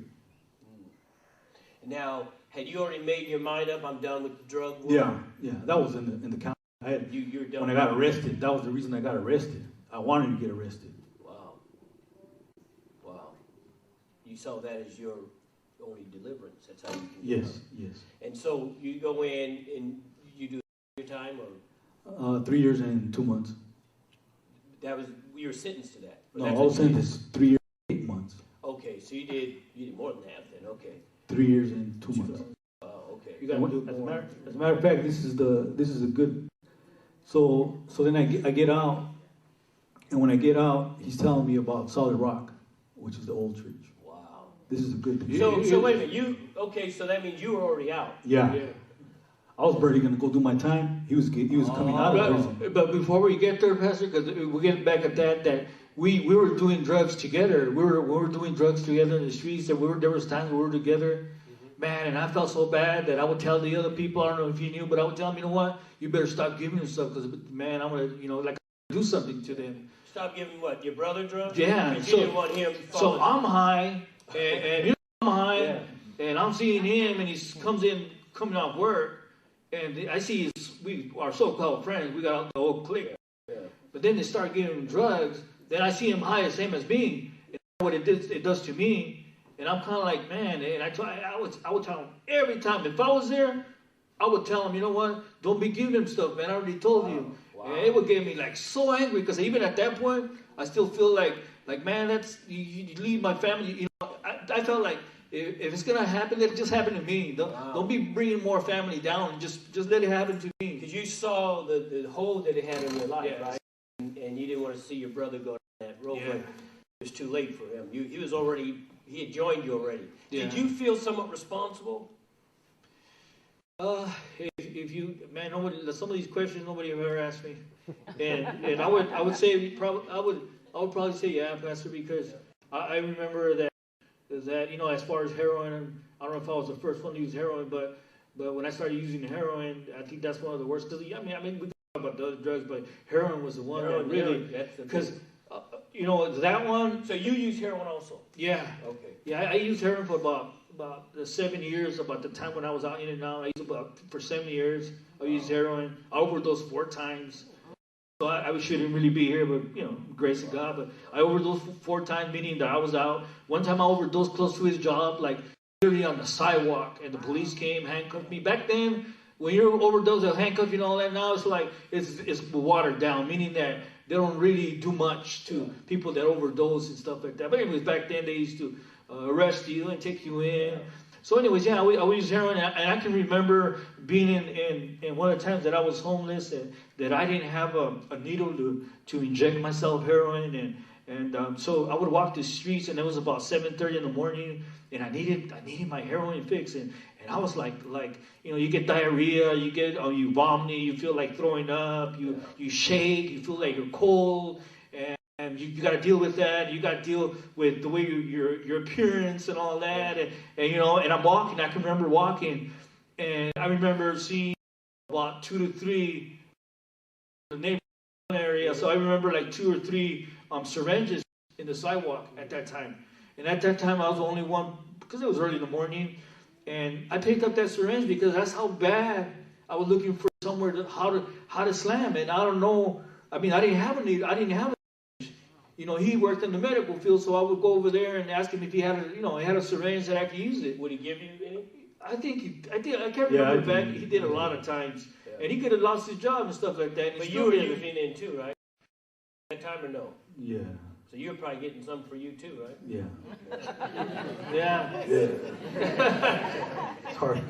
Now, had you already made your mind up? I'm done with the drug world? Yeah. That was in the county. I had, You're done. when I got arrested, that was the reason I got arrested. I wanted to get arrested. Wow. You saw that as your only deliverance. That's how you can. Yes. And so you go in and you do your time, or 3 years and 2 months. that was you were sentenced to that? Or No, that's I was what you sentenced 3 years and 8 months. did? Okay, so you did more than half then. Okay. 3 years and 2 months. Okay. You got to do As a more. matter of fact, this is a good. So then I get out, and when I get out, he's telling me about Solid Rock, which is the old church. Wow. This is a good thing. So wait a minute. So that means you were already out. Yeah. I was barely gonna go do my time. He was coming out of prison. But before we get there, Pastor, because we're getting back at that we were doing drugs together. We were doing drugs together in the streets. There was times we were together. Man, and I felt so bad that I would tell the other people, I don't know if you knew, but I would tell them, you know what? You better stop giving them stuff because, man, I'm going to, do something to them. Stop giving what? Your brother drugs? Yeah. Because you didn't want him So I'm high, and I'm high, and I'm seeing him, and he coming off work, and I see our so-called friends, we got out the whole clique. Yeah. But then they start giving him drugs, then I see him high, same as me, and what it does to me. And I'm kind of like, man, and I would tell him every time. If I was there, I would tell him, you know what? Don't be giving him stuff, man. I already told you. Wow. And it would get me so angry because even at that point, I still feel like man, that's you leave my family. I felt like if it's gonna happen, let it just happen to me. Don't be bringing more family down. Just let it happen to me. Because you saw the hole that it had in your life, yes. right? And you didn't want to see your brother go down that road. Yeah. But it was too late for him. He had joined you already. Yeah. Did you feel somewhat responsible? If you, man, some of these questions nobody ever asked me, and I would say I would probably say yeah, Pastor, because I remember that as far as heroin, I don't know if I was the first one to use heroin, but when I started using heroin, I think that's one of the worst. Because I mean we talk about the other drugs, but heroin was the one that really, because that one. So you use heroin also? Yeah. Okay. Yeah, I used heroin for about 7 years. About the time when I was out in and out, I used for 7 years. I used heroin. I overdosed 4 times. So I shouldn't really be here, but grace of God. But I overdosed 4 times, meaning that I was out. One time I overdosed close to his job, like literally on the sidewalk, and the police came, handcuffed me. Back then, when you're overdosed and handcuffed and all that, now it's like it's watered down, meaning that they don't really do much to people that overdose and stuff like that. But anyways, back then they used to arrest you and take you in. So anyways, I would use heroin, and I can remember being in one of the times that I was homeless and that I didn't have a needle to inject myself heroin, and so I would walk the streets, and it was about 7:30 in the morning, and I needed my heroin fix, and I was like you get diarrhea, you vomit, you feel like throwing up, you shake, you feel like you're cold, and you got to deal with that. You got to deal with the way your appearance and all that, and I'm walking. I can remember walking, and I remember seeing about 2 to 3 in the neighborhood area. So I remember like 2 or 3 syringes in the sidewalk at that time. And at that time, I was the only one because it was early in the morning, and I picked up that syringe because that's how bad I was looking for somewhere how to slam it. And I don't know. I mean, I didn't have a needle. I didn't have. He worked in the medical field, so I would go over there and ask him if he had a syringe that I could use it. Would he give you any? I can't remember back. He did a lot of times, and he could have lost his job and stuff like that. But you were using it too, right? At that time or no? Yeah. So you were probably getting some for you too, right? Yeah. Yeah. It's hard.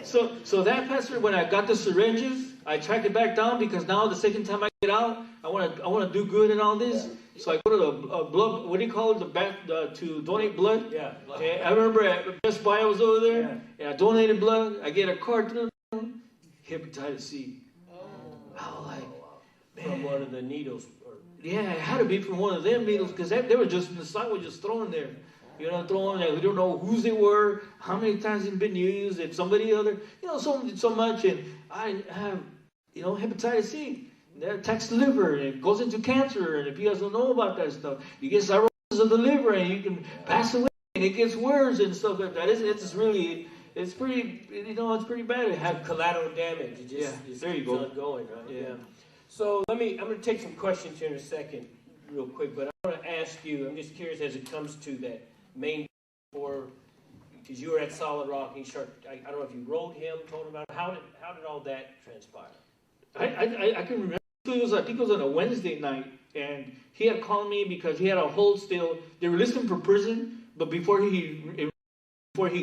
So that, Pastor, when I got the syringes, I tracked it back down because now the second time I get out, I want to do good and all this. So I go to the blood, what do you call it, to donate blood? Yeah. And I remember at Best Buy I was over there, and I donated blood. I get a card through hepatitis C. I was like, man. From one of the needles. Yeah, it had to be from one of them needles, because they were just, the sign was just thrown there. You know, throwing there. We don't know whose they were, how many times they've been used, if somebody other, you know, so much. And I have, you know, hepatitis C. That attacks the liver, and it goes into cancer. And if you guys don't know about that stuff, you get cirrhosis of the liver, and you can pass away, and it gets worse and stuff like that. It's pretty, you know, it's pretty bad. It Have collateral damage. It just, there you go. Ongoing, right? Yeah. So I'm going to take some questions here in a second, real quick. But I want to ask you. I'm just curious as it comes to that main, because you were at Solid Rock, and you started. I don't know if you wrote him, told him about it. How did all that transpire? I can remember. I think it was on a Wednesday night, and he had called me because he had a hold still. They were listing for prison, but before he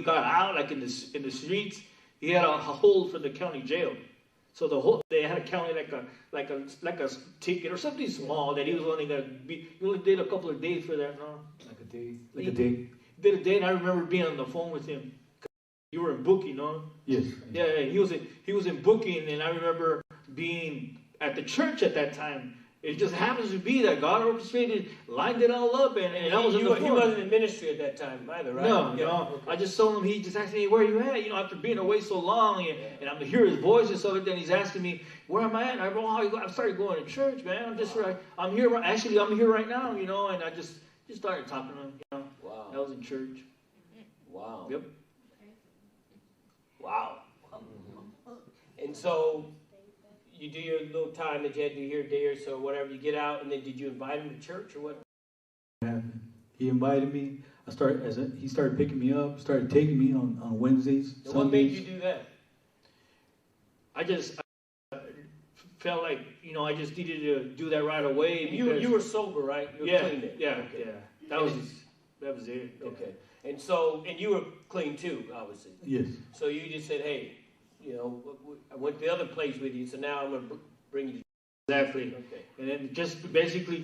got out, like in the streets, he had a hold for the county jail. So they had a county like a ticket or something small that he was only gonna be. He only did a couple of days for that, no? Like a day. Like a day. Did a day, and I remember being on the phone with him. You were in booking, no? Yes. Yeah, he was in booking, and I remember being at the church at that time. It just happens to be that God orchestrated, lined it all up, and I was in the phone. He wasn't in ministry at that time either, right? No, okay. I just told him, he just asked me, where are you at? You know, after being away so long, and I'm to hear his voice and stuff, then he's asking me, where am I at? And I go, I started going to church, man. I'm here right now, you know, and I just started talking to him, you know. Wow. I was in church. Wow. Yep. Wow. And so you do your little time that you had to do here a day or so, whatever. You get out, and then did you invite him to church or what? He invited me. He started picking me up. Started taking me on Wednesdays. So what made you do that? I just felt like, you know, I just needed to do that right away. Because You were sober, right? You were clean then. Yeah. That was it. Okay. And you were clean too, obviously. Yes. So you just said, hey, you know, I went to the other place with you, so now I'm going to bring you. Exactly. Okay. And then basically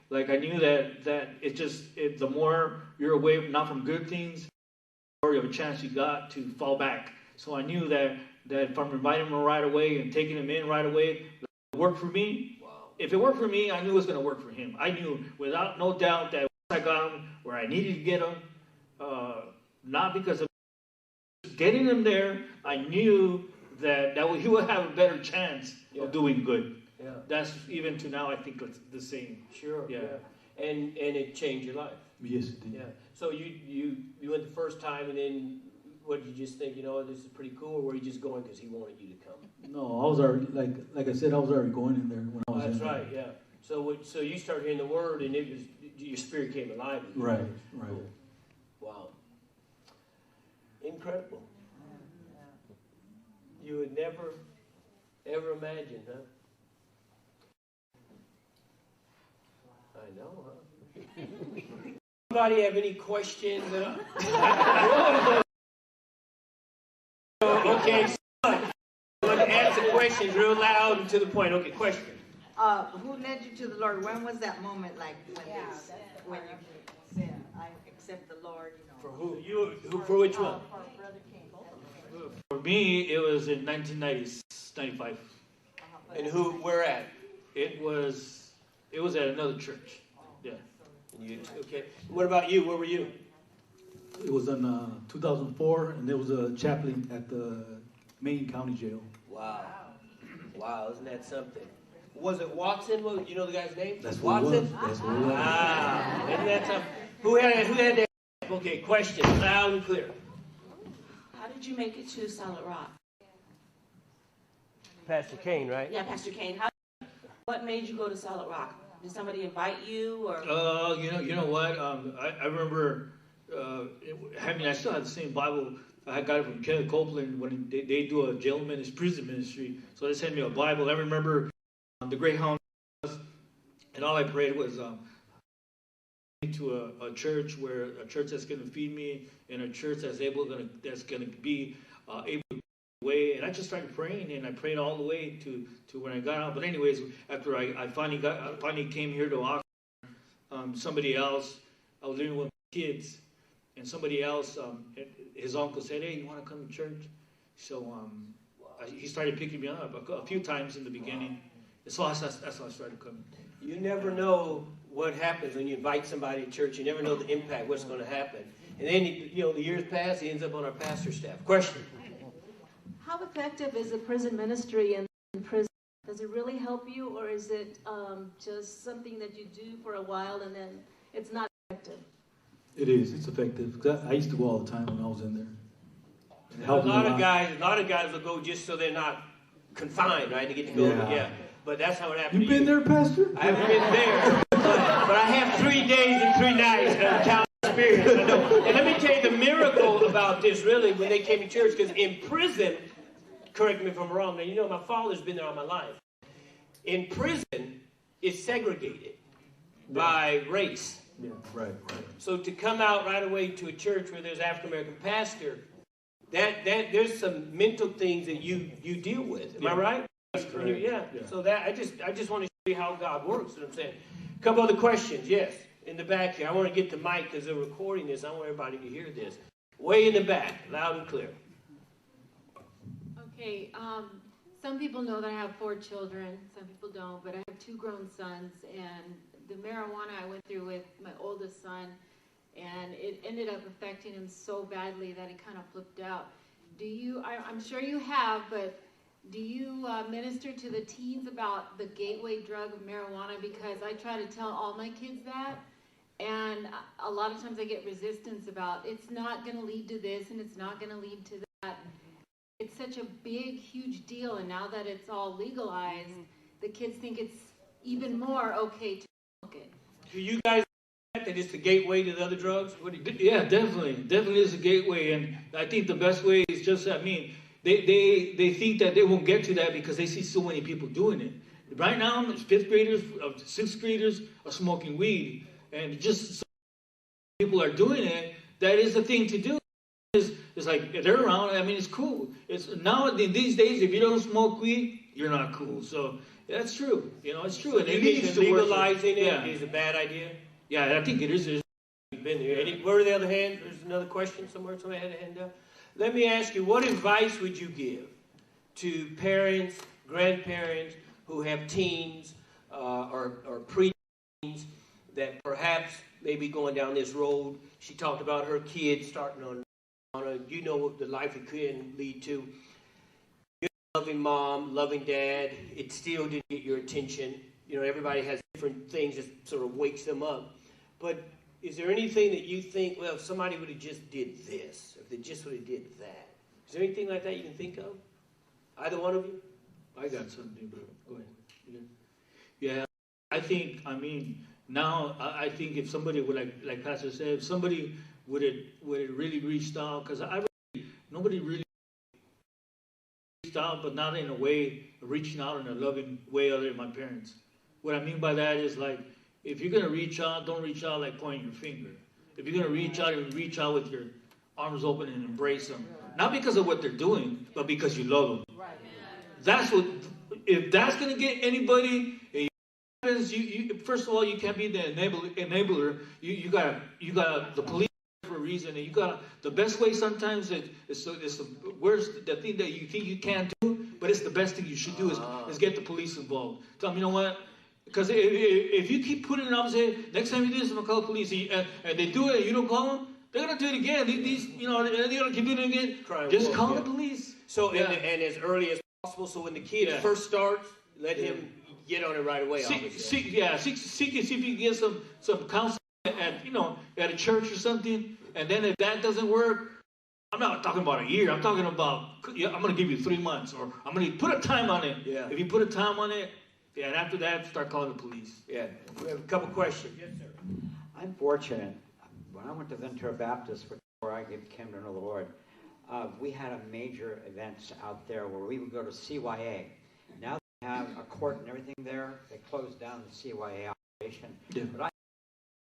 like I knew that the more you're away, not from good things, the more of a chance you got to fall back. So I knew that if I'm inviting him right away and taking him in right away, it worked for me. Wow. If it worked for me, I knew it was going to work for him. I knew without no doubt that once I got him where I needed to get him, not because of getting him there, I knew that he would have a better chance of doing good. Yeah. That's even to now, I think it's the same. Sure. Yeah. And it changed your life. Yes, it did. Yeah. So you went the first time, and then what did you just think? You know, this is pretty cool, or were you just going because he wanted you to come? No, I was already like I said, I was already going in there when I was. That's right. Yeah. So you started hearing the word, and your spirit came alive. Right. Cool. Wow. Incredible. You would never, ever imagine, huh? I know, huh? Anybody have any questions? Okay, so I'm going to answer questions real loud and to the point. Okay, question. Who led you to the Lord? When was that moment like when you said, I accept the Lord, you know? For who? For which one? For Brother King. For me, it was in 1995. And where at? It was at another church. Yeah. Okay. What about you? Where were you? It was in 2004, and there was a chaplain at the Maine County Jail. Wow. Wow, isn't that something? Was it Watson? You know the guy's name? That's what Watson? it was. That's what it was. Ah, isn't that something? Who had that? Okay, question, loud and clear. How did you make it to Solid Rock? Pastor Kane, right? Yeah, Pastor Kane. What made you go to Solid Rock? Did somebody invite you, or? You know what? I remember. I still have the same Bible. I got it from Kenneth Copeland when they do a jail ministry, prison ministry. So they sent me a Bible. I remember the Greyhound, and all I prayed was to a church that's going to feed me, and a church that's going to be able to way. And I just started praying, and I prayed all the way to when I got out. But anyways, after I finally came here to Oxnard, somebody else, I was living with my kids, and somebody else, his uncle said, hey, you want to come to church? So he started picking me up a few times in the beginning. So that's how I started coming. You never know what happens when you invite somebody to church. You never know the impact, what's going to happen. And then, the years pass, he ends up on our pastor staff. Question? How effective is the prison ministry in prison? Does it really help you, or is it just something that you do for a while and then it's not effective? It is. It's effective. 'Cause I used to go all the time when I was in there. It A helped me lot of guys will go just so they're not confined, right? They get to go, Yeah. But that's how it happened. You been there, Pastor? I haven't been there, but I have 3 days and 3 nights of town experience. I know. And let me tell you the miracle about this, really, when they came to church, because in prison, correct me if I'm wrong, now my father's been there all my life. In prison, it's segregated by race. Yeah, right. So to come out right away to a church where there's African American pastor, that there's some mental things that you deal with. Am I right? That's correct. Yeah. So that I just want to show you how God works. You know what I'm saying? A couple other questions. Yes, in the back here. I want to get the mic because they're recording this. I want everybody to hear this. Way in the back, loud and clear. Okay, some people know that I have 4 children, some people don't, but I have 2 grown sons, and the marijuana I went through with my oldest son, and it ended up affecting him so badly that he kind of flipped out. I'm sure you have, but do you minister to the teens about the gateway drug of marijuana? Because I try to tell all my kids that, and a lot of times I get resistance about it's not going to lead to this and it's not going to lead to that. It's such a big, huge deal, and now that it's all legalized, the kids think it's even more okay to smoke it. Do you guys think that it's the gateway to the other drugs? Yeah, definitely is a gateway, and I think the best way is just, they think that they won't get to that because they see so many people doing it. Right now, 5th graders, 6th graders are smoking weed, and just so people are doing it, that is the thing to do. It's like, they're around, it's cool. It's now, in these days, if you don't smoke weed, you're not cool. So, that's true. It's true. And it needs to legalizing it is a bad idea? Yeah, I think it is. You've been there. Where are the other hands? There's another question somewhere. Somebody had a hand up. Let me ask you, what advice would you give to parents, grandparents who have teens or pre-teens that perhaps may be going down this road? She talked about her kids starting on what the life it can lead to. You're a loving mom, loving dad. It still didn't get your attention. Everybody has different things that sort of wakes them up. But is there anything that you think, well, if somebody would have just did this, if they just would have did that? Is there anything like that you can think of? Either one of you? I got something, bro. Go ahead. Yeah, I think, now, I think if somebody would, like Pastor said, if somebody would have really reached out, because nobody really reached out, but not in a way, reaching out in a loving way other than my parents. What I mean by that is, like, if you're going to reach out, don't reach out like pointing your finger. If you're going to reach out with your arms open and embrace them. Not because of what they're doing, but because you love them. Right. If that's going to get anybody, first of all, you can't be the enabler. You got the police for a reason, and the best way sometimes it's the worst, the thing that you think you can't do, but it's the best thing you should do is get the police involved. Tell them, you know what? Because if you keep putting it up and say, next time you do this, I'm going to call the police, and they do it and you don't call them, they're going to do it again. They're going to keep doing it again. Just call the police. So, and as early as possible, so when the kid first starts, let him get on it right away. See if you can get some counseling at a church or something, and then if that doesn't work, I'm not talking about a year. I'm talking about, I'm going to give you 3 months, or I'm going to put a time on it. Yeah. If you put a time on it, and after that, start calling the police. Yeah. We have a couple questions. Yes, sir. I'm fortunate. When I went to Ventura Baptist, before I came to know the Lord, we had a major events out there where we would go to CYA. Now they have a court and everything there. They closed down the CYA operation. Yeah. But I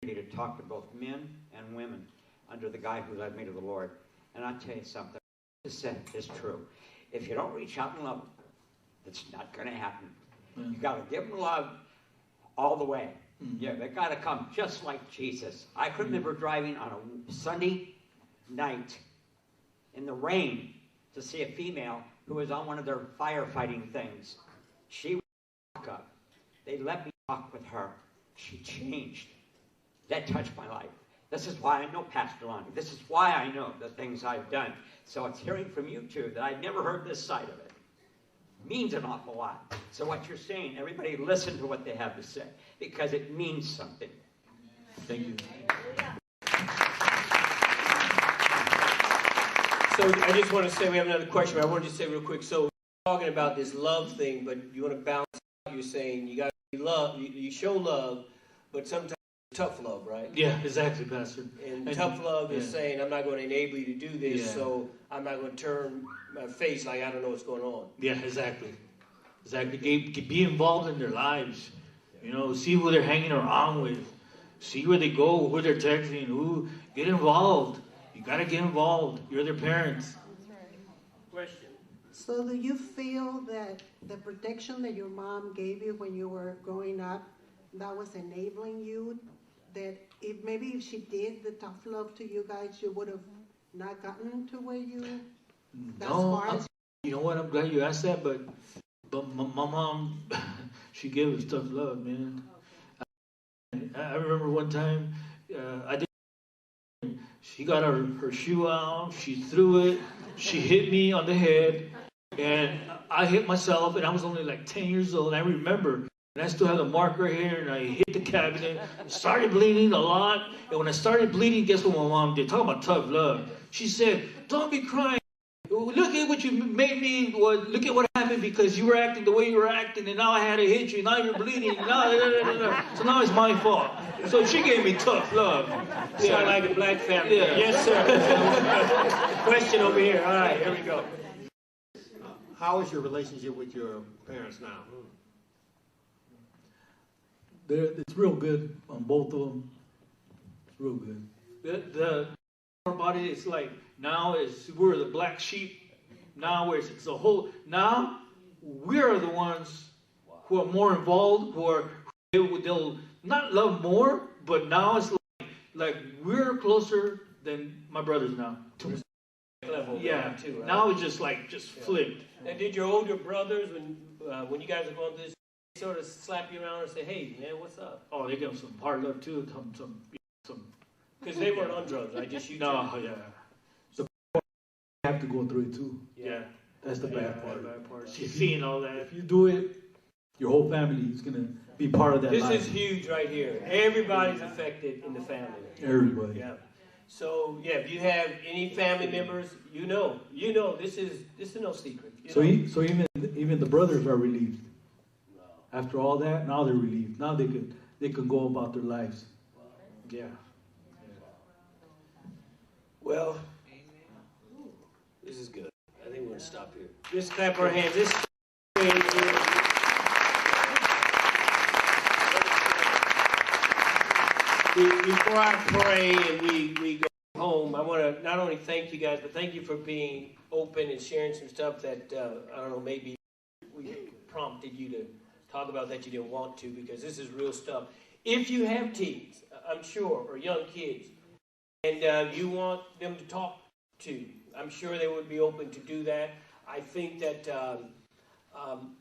had to talk to both men and women under the guy who led me to the Lord. And I'll tell you something. What you said is true. If you don't reach out and love them, it's not going to happen. You got to give them love all the way. Yeah, they got to come just like Jesus. I could remember driving on a Sunday night in the rain to see a female who was on one of their firefighting things. She would walk up. They let me talk with her. She changed. That touched my life. This is why I know Pastor Lonnie. This is why I know the things I've done. So it's hearing from you two that I've never heard this side of it. Means an awful lot. So what you're saying, everybody listen to what they have to say, because it means something. Thank you. So I just want to say, we have another question, but I wanted to say real quick. So we're talking about this love thing, but you want to balance out. You're saying you got to love, you show love, but sometimes it's tough love, right? Yeah, exactly, Pastor. And tough love is yeah. saying, I'm not going to enable you to do this, Yeah. so I'm not going to turn my face like I don't know what's going on. Yeah, exactly. Exactly. Be involved in their lives. You know, see who they're hanging around with. See where they go, who they're texting, who. Get involved. You got to get involved. You're their parents. Question. So do you feel that the protection that your mom gave you when you were growing up, that was enabling you? That if she did the tough love to you guys, you would have not gotten to where you... No, you know what? I'm glad you asked that, but my mom, she gave us tough love, man. I remember one time, she got her shoe out, she threw it, she hit me on the head, and I hit myself, and I was only like 10 years old, and I remember, and I still have the mark right here, and I hit the cabinet, started bleeding a lot, and when I started bleeding, guess what my mom did? Talking about tough love. She said, don't be crying. Look at what you made me, look at what happened because you were acting the way you were acting, and now I had to hit you, now you're bleeding, so now it's my fault. So she gave me tough love. Sound like a black family. Yeah. Yes, sir. Question over here. All right, here we go. How is your relationship with your parents now? It's real good on both of them. It's real good. The about it, it's like now we're the black sheep. Now it's a whole. Now we're the ones who are more involved. They'll not love more, but now it's like we're closer than my brothers now. Level Yeah, too, right? now it's just flipped. And did your older brothers, when you guys are going through this, sort of slap you around and say, "Hey, man, what's up"? Oh, they give them some hard love too. Some. Because they weren't on drugs, right? Just you. No, yeah. You have to go through it too. Yeah. That's the bad part. She's seeing all that. If you do it, your whole family is going to be part of that This life. is huge right here. Everybody's affected in the family. Everybody. Yeah. So yeah, if you have any family members, you know, this is no secret. So even the brothers are relieved. After all that, now they're relieved. Now they can go about their lives. Yeah. Well, this is good. I think we're going to stop here. Just clap our hands. This before I pray and we go home, I want to not only thank you guys, but thank you for being open and sharing some stuff that, I don't know, maybe we prompted you to talk about that you didn't want to, because this is real stuff. If you have teens, I'm sure, or young kids, and you want them to talk to, I'm sure they would be open to do that. I think that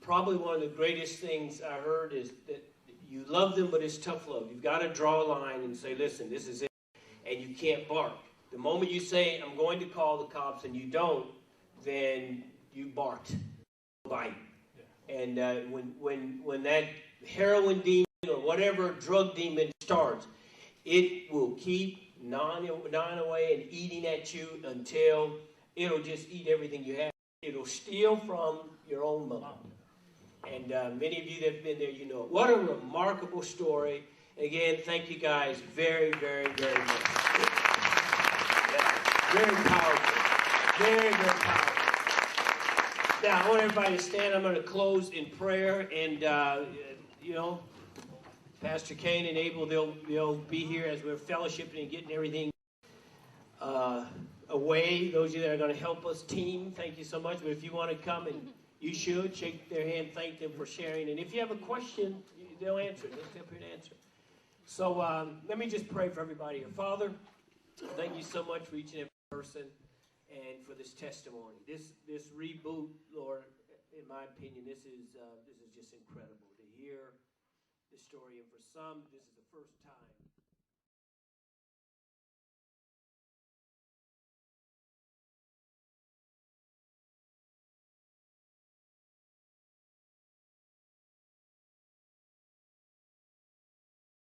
probably one of the greatest things I heard is that you love them, but it's tough love. You've got to draw a line and say, listen, this is it, and you can't bark. The moment you say, I'm going to call the cops, and you don't, then you barked, bite. And when that heroin demon or whatever drug demon starts, it will keep gnawing away and eating at you until it'll just eat everything you have. It'll steal from your own mother. And many of you that have been there, you know it. What a remarkable story. And again, thank you guys very, very, very much. Yeah, very powerful. Very, very powerful. Now, I want everybody to stand. I'm going to close in prayer. And, Pastor Kane and Abel, they'll be here as we're fellowshipping and getting everything away. Those of you that are going to help us, team, thank you so much. But if you want to come, and you should shake their hand, thank them for sharing. And if you have a question, they'll answer it. They'll step here and answer. So let me just pray for everybody here. Father, thank you so much for each and every person and for this testimony. This reboot, Lord, in my opinion, this is just incredible to hear the story. And for some, this is the first time